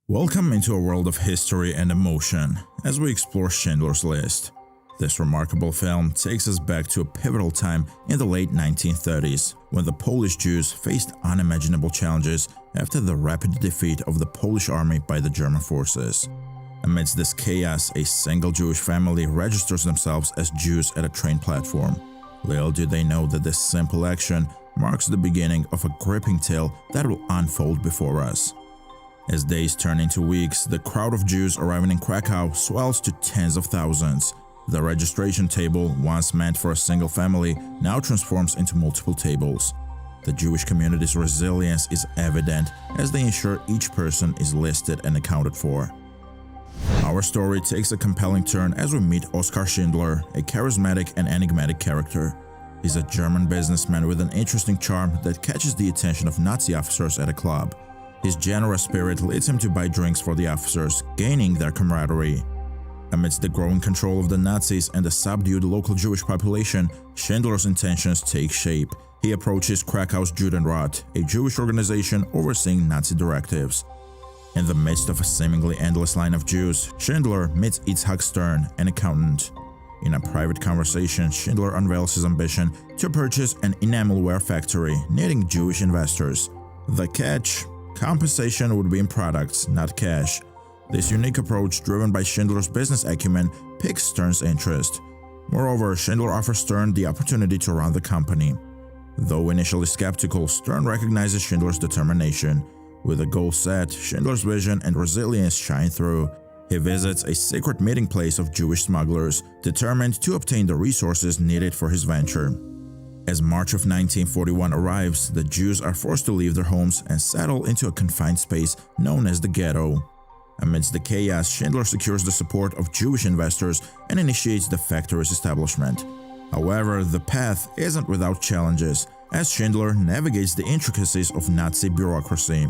Welcome into a world of history and emotion as we explore Schindler's List. This remarkable film takes us back to a pivotal time in the late 1930s when the Polish Jews faced unimaginable challenges after the rapid defeat of the Polish army by the German forces. Amidst this chaos, a single Jewish family registers themselves as Jews at a train platform. Little do they know that this simple action marks the beginning of a gripping tale that will unfold before us. As days turn into weeks, the crowd of Jews arriving in Krakow swells to tens of thousands. The registration table, once meant for a single family, now transforms into multiple tables. The Jewish community's resilience is evident as they ensure each person is listed and accounted for. Our story takes a compelling turn as we meet Oskar Schindler, a charismatic and enigmatic character. He's a German businessman with an interesting charm that catches the attention of Nazi officers at a club. His generous spirit leads him to buy drinks for the officers, gaining their camaraderie. Amidst the growing control of the Nazis and the subdued local Jewish population, Schindler's intentions take shape. He approaches Krakow's Judenrat, a Jewish organization overseeing Nazi directives. In the midst of a seemingly endless line of Jews, Schindler meets Itzhak Stern, an accountant. In a private conversation, Schindler unveils his ambition to purchase an enamelware factory needing Jewish investors. The catch? Compensation would be in products, not cash. This unique approach, driven by Schindler's business acumen, piques Stern's interest. Moreover, Schindler offers Stern the opportunity to run the company. Though initially skeptical, Stern recognizes Schindler's determination. With a goal set, Schindler's vision and resilience shine through. He visits a secret meeting place of Jewish smugglers, determined to obtain the resources needed for his venture. As March of 1941 arrives, the Jews are forced to leave their homes and settle into a confined space known as the ghetto. Amidst the chaos, Schindler secures the support of Jewish investors and initiates the factory's establishment. However, the path isn't without challenges, as Schindler navigates the intricacies of Nazi bureaucracy.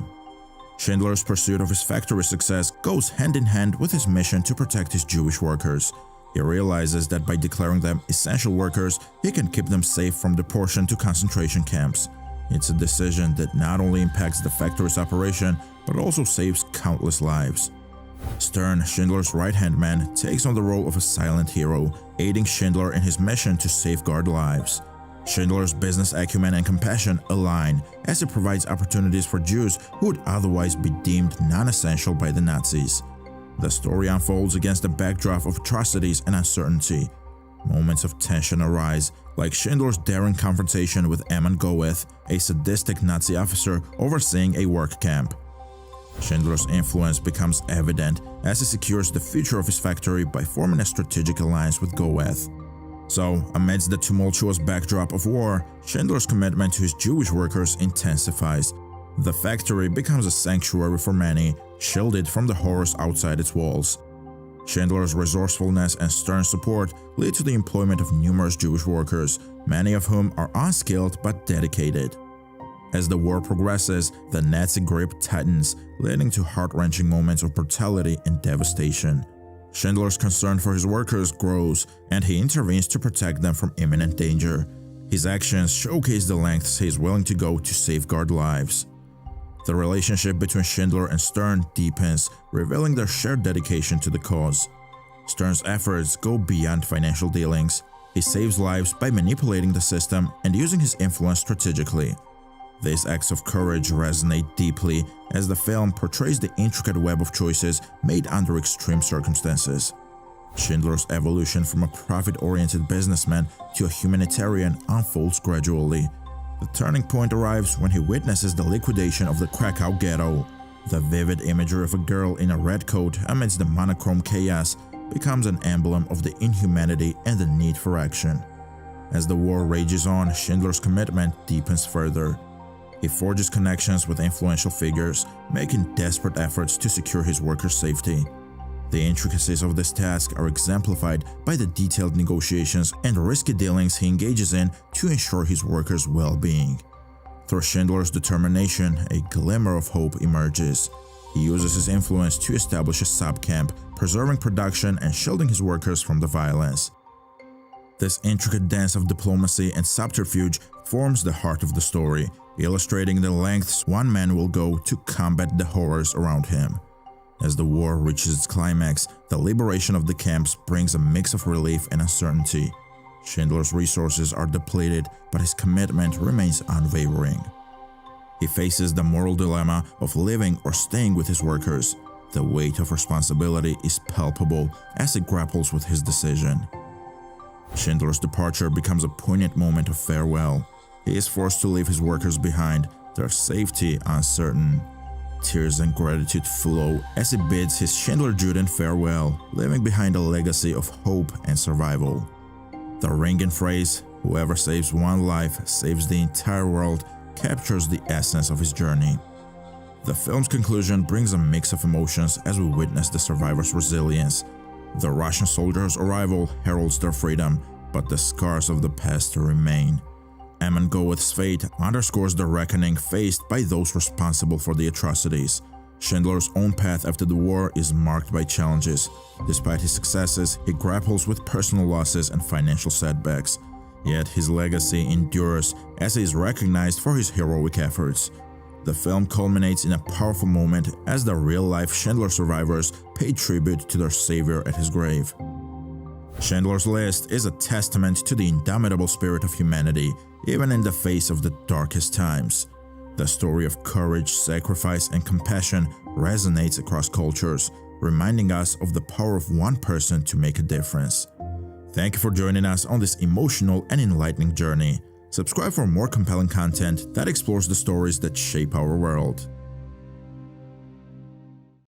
Schindler's pursuit of his factory's success goes hand in hand with his mission to protect his Jewish workers. He realizes that by declaring them essential workers, he can keep them safe from deportation to concentration camps. It's a decision that not only impacts the factory's operation, but also saves countless lives. Stern, Schindler's right-hand man, takes on the role of a silent hero, aiding Schindler in his mission to safeguard lives. Schindler's business acumen and compassion align, as he provides opportunities for Jews who would otherwise be deemed non-essential by the Nazis. The story unfolds against a backdrop of atrocities and uncertainty. Moments of tension arise, like Schindler's daring confrontation with Amon Goeth, a sadistic Nazi officer overseeing a work camp. Schindler's influence becomes evident as he secures the future of his factory by forming a strategic alliance with Goeth. So, amidst the tumultuous backdrop of war, Schindler's commitment to his Jewish workers intensifies. The factory becomes a sanctuary for many, shielded from the horrors outside its walls. Schindler's resourcefulness and stern support lead to the employment of numerous Jewish workers, many of whom are unskilled but dedicated. As the war progresses, the Nazi grip tightens, leading to heart-wrenching moments of brutality and devastation. Schindler's concern for his workers grows, and he intervenes to protect them from imminent danger. His actions showcase the lengths he is willing to go to safeguard lives. The relationship between Schindler and Stern deepens, revealing their shared dedication to the cause. Stern's efforts go beyond financial dealings. He saves lives by manipulating the system and using his influence strategically. These acts of courage resonate deeply as the film portrays the intricate web of choices made under extreme circumstances. Schindler's evolution from a profit-oriented businessman to a humanitarian unfolds gradually. The turning point arrives when he witnesses the liquidation of the Krakow ghetto. The vivid imagery of a girl in a red coat amidst the monochrome chaos becomes an emblem of the inhumanity and the need for action. As the war rages on, Schindler's commitment deepens further. He forges connections with influential figures, making desperate efforts to secure his workers' safety. The intricacies of this task are exemplified by the detailed negotiations and risky dealings he engages in to ensure his workers' well-being. Through Schindler's determination, a glimmer of hope emerges. He uses his influence to establish a sub-camp, preserving production and shielding his workers from the violence. This intricate dance of diplomacy and subterfuge forms the heart of the story, illustrating the lengths one man will go to combat the horrors around him. As the war reaches its climax, the liberation of the camps brings a mix of relief and uncertainty. Schindler's resources are depleted, but his commitment remains unwavering. He faces the moral dilemma of living or staying with his workers. The weight of responsibility is palpable as he grapples with his decision. Schindler's departure becomes a poignant moment of farewell. He is forced to leave his workers behind, their safety uncertain. Tears and gratitude flow as he bids his Schindler Juden farewell, leaving behind a legacy of hope and survival. The ringing phrase, "Whoever saves one life saves the entire world," captures the essence of his journey. The film's conclusion brings a mix of emotions as we witness the survivors' resilience. The Russian soldiers' arrival heralds their freedom, but the scars of the past remain. Eamon Goeth's fate underscores the reckoning faced by those responsible for the atrocities. Schindler's own path after the war is marked by challenges. Despite his successes, he grapples with personal losses and financial setbacks. Yet his legacy endures as he is recognized for his heroic efforts. The film culminates in a powerful moment as the real-life Schindler survivors pay tribute to their savior at his grave. Schindler's List is a testament to the indomitable spirit of humanity, even in the face of the darkest times. The story of courage, sacrifice, and compassion resonates across cultures, reminding us of the power of one person to make a difference. Thank you for joining us on this emotional and enlightening journey. Subscribe for more compelling content that explores the stories that shape our world.